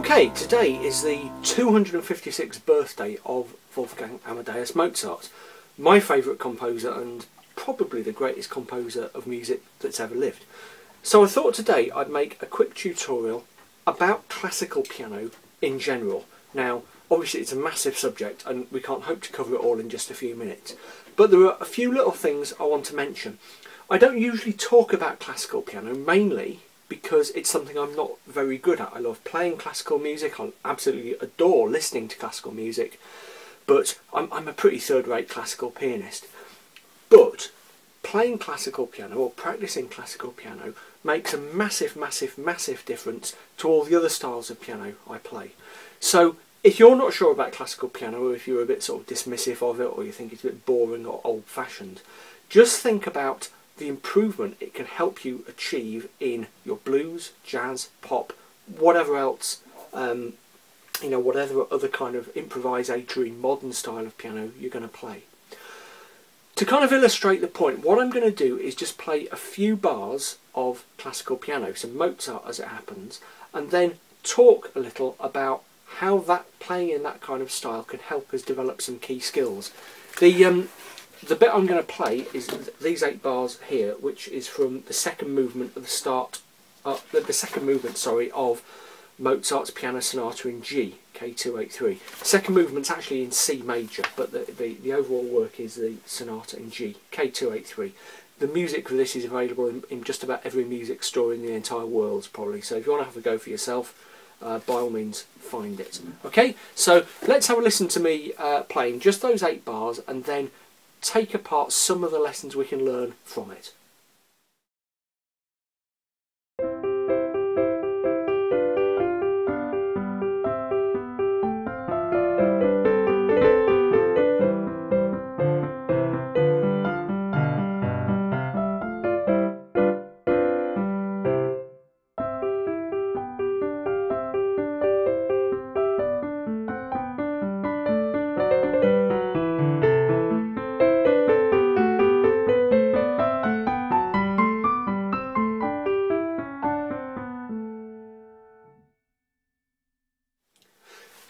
Okay, today is the 256th birthday of Wolfgang Amadeus Mozart, my favourite composer and probably the greatest composer of music that's ever lived. So I thought today I'd make a quick tutorial about classical piano in general. Now, obviously it's a massive subject and we can't hope to cover it all in just a few minutes, but there are a few little things I want to mention. I don't usually talk about classical piano, mainly because it's something I'm not very good at. I love playing classical music, I absolutely adore listening to classical music, but I'm a pretty third-rate classical pianist. But playing classical piano or practicing classical piano makes a massive, massive, massive difference to all the other styles of piano I play. So if you're not sure about classical piano, or if you're a bit sort of dismissive of it, or you think it's a bit boring or old-fashioned, just think about the improvement it can help you achieve in your blues, jazz, pop, whatever else, whatever other kind of improvisatory modern style of piano you're going to play. To kind of illustrate the point, what I'm going to do is just play a few bars of classical piano, some Mozart as it happens, and then talk a little about how that playing in that kind of style can help us develop some key skills. The bit I'm going to play is these 8 bars here, which is from the second movement of of Mozart's Piano Sonata in G, K283. Second movement's actually in C major, but the overall work is the Sonata in G, K283. The music for this is available in just about every music store in the entire world, probably. So if you want to have a go for yourself, by all means, find it. Okay, so let's have a listen to me playing just those 8 bars, and then take apart some of the lessons we can learn from it.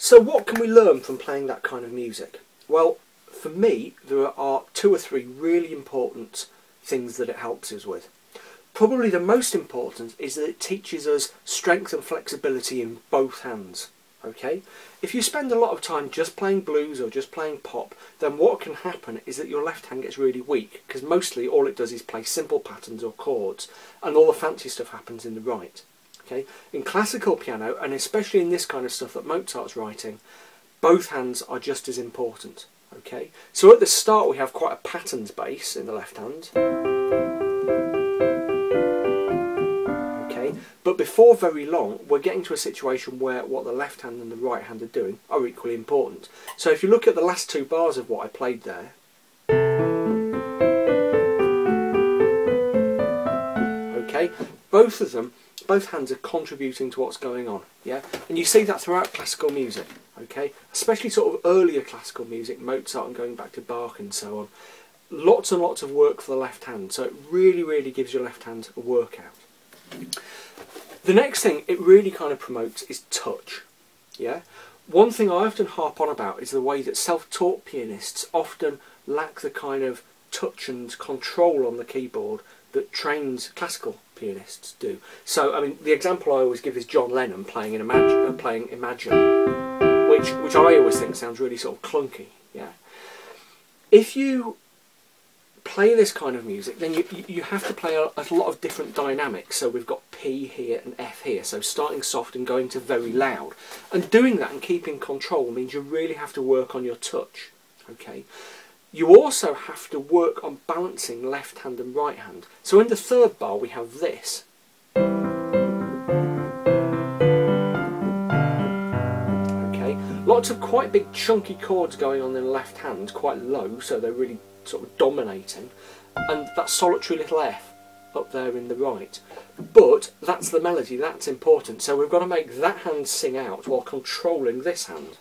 So what can we learn from playing that kind of music? Well, for me, there are 2 or 3 really important things that it helps us with. Probably the most important is that it teaches us strength and flexibility in both hands. Okay? If you spend a lot of time just playing blues or just playing pop, then what can happen is that your left hand gets really weak, because mostly all it does is play simple patterns or chords, and all the fancy stuff happens in the right. Okay? In classical piano, and especially in this kind of stuff that Mozart's writing, both hands are just as important. Okay? So at the start we have quite a patterns base in the left hand. Okay? But before very long we're getting to a situation where what the left hand and the right hand are doing are equally important. So if you look at the last 2 bars of what I played there, okay, both hands are contributing to what's going on, yeah? And you see that throughout classical music, okay? Especially sort of earlier classical music, Mozart and going back to Bach and so on. Lots and lots of work for the left hand, so it really, really gives your left hand a workout. The next thing it really kind of promotes is touch, yeah? One thing I often harp on about is the way that self-taught pianists often lack the kind of touch and control on the keyboard that trained classical pianists do. So, I mean, the example I always give is John Lennon playing Imagine, which I always think sounds really sort of clunky. Yeah. If you play this kind of music, then you have to play a lot of different dynamics. So we've got P here and F here. So starting soft and going to very loud, and doing that and keeping control means you really have to work on your touch. Okay. You also have to work on balancing left hand and right hand. So in the 3rd bar we have this. Okay, lots of quite big chunky chords going on in the left hand, quite low, so they're really sort of dominating. And that solitary little F up there in the right. But that's the melody, that's important. So we've got to make that hand sing out while controlling this hand.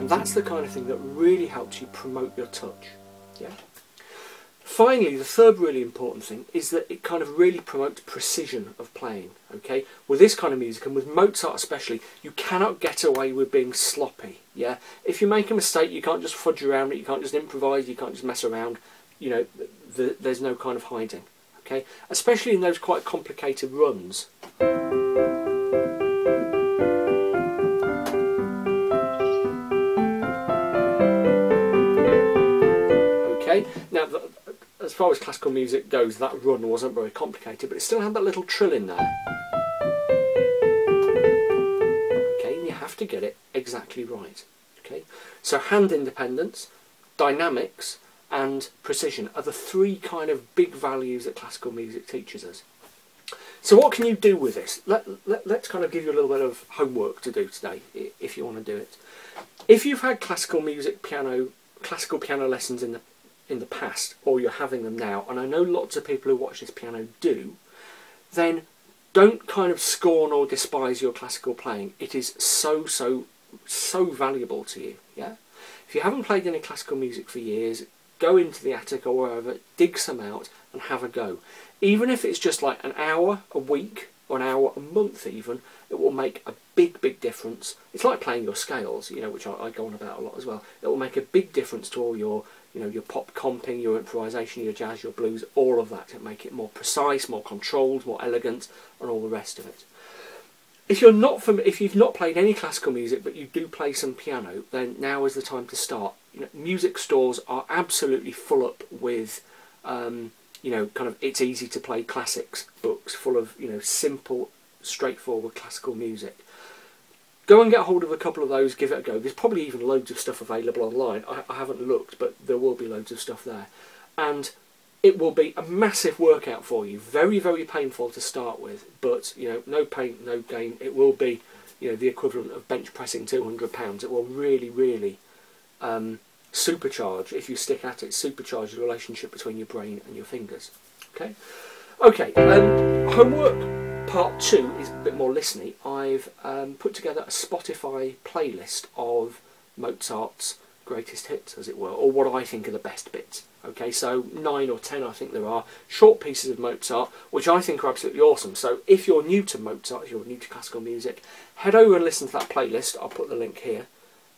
That's the kind of thing that really helps you promote your touch. Yeah. finally, the third really important thing is that it kind of really promotes precision of playing. Okay, with this kind of music, and with Mozart especially, you cannot get away with being sloppy. Yeah, if you make a mistake, you can't just fudge around it, you can't just improvise, you can't just mess around. You know, there's no kind of hiding. Okay, especially in those quite complicated runs. Okay, now as far as classical music goes, that run wasn't very complicated, but it still had that little trill in there. Okay, and you have to get it exactly right. Okay, so hand independence, dynamics, and precision are the three kind of big values that classical music teaches us. So what can you do with this? Let's kind of give you a little bit of homework to do today, if you want to do it. If you've had classical piano lessons in the past, or you're having them now, and I know lots of people who watch this piano do, then don't kind of scorn or despise your classical playing. It is so valuable to you. Yeah. If you haven't played any classical music for years, go into the attic or wherever, dig some out and have a go. Even if it's just like an hour a week or an hour a month even, it will make a big difference. It's like playing your scales, you know, which I go on about a lot as well. It will make a big difference to all your, you know, your pop comping, your improvisation, your jazz, your blues, all of that. It'll make it more precise, more controlled, more elegant, and all the rest of it. If you've not played any classical music but you do play some piano, then now is the time to start. You know, music stores are absolutely full up with, you know, kind of it's easy to play classics books full of, you know, simple, straightforward classical music. Go and get hold of a couple of those, give it a go. There's probably even loads of stuff available online. I haven't looked, but there will be loads of stuff there. And it will be a massive workout for you. Very painful to start with, but, you know, no pain, no gain. It will be, you know, the equivalent of bench pressing 200 pounds. It will really supercharge, if you stick at it, supercharge the relationship between your brain and your fingers. Okay? Okay, homework part 2 is a bit more listening. I've put together a Spotify playlist of Mozart's greatest hits, as it were, or what I think are the best bits. Okay, so 9 or 10 I think there are, short pieces of Mozart, which I think are absolutely awesome. So if you're new to Mozart, if you're new to classical music, head over and listen to that playlist. I'll put the link here,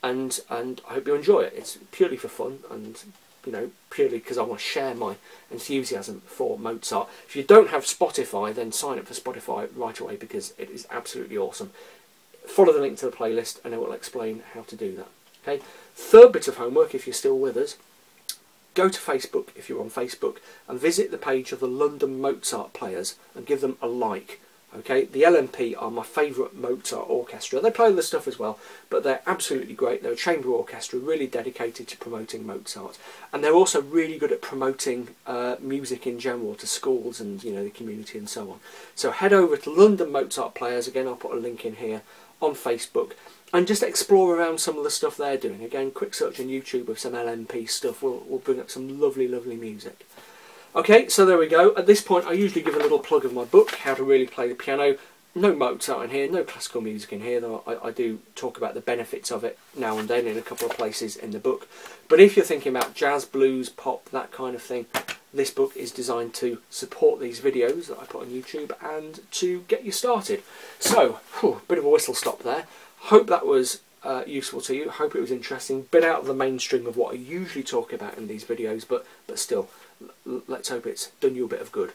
and I hope you enjoy it. It's purely for fun, and, you know, purely because I want to share my enthusiasm for Mozart. If you don't have Spotify, then sign up for Spotify right away, because it is absolutely awesome. Follow the link to the playlist and it will explain how to do that. Okay. Third bit of homework, if you're still with us, go to Facebook if you're on Facebook and visit the page of the London Mozart Players and give them a like. Okay, the LMP are my favourite Mozart orchestra. They play other stuff as well, but they're absolutely great. They're a chamber orchestra, really dedicated to promoting Mozart, and they're also really good at promoting music in general to schools and, you know, the community and so on. So head over to London Mozart Players. Again, I'll put a link in here on Facebook, and just explore around some of the stuff they're doing. Again, quick search on YouTube of some LMP stuff will bring up some lovely music. Okay, so there we go. At this point I usually give a little plug of my book, How to Really Play the Piano. No Mozart in here, no classical music in here, though I do talk about the benefits of it now and then in a couple of places in the book. But if you're thinking about jazz, blues, pop, that kind of thing, this book is designed to support these videos that I put on YouTube and to get you started. So, bit of a whistle stop there. Hope that was useful to you. Hope it was interesting. Bit out of the mainstream of what I usually talk about in these videos, but still, let's hope it's done you a bit of good.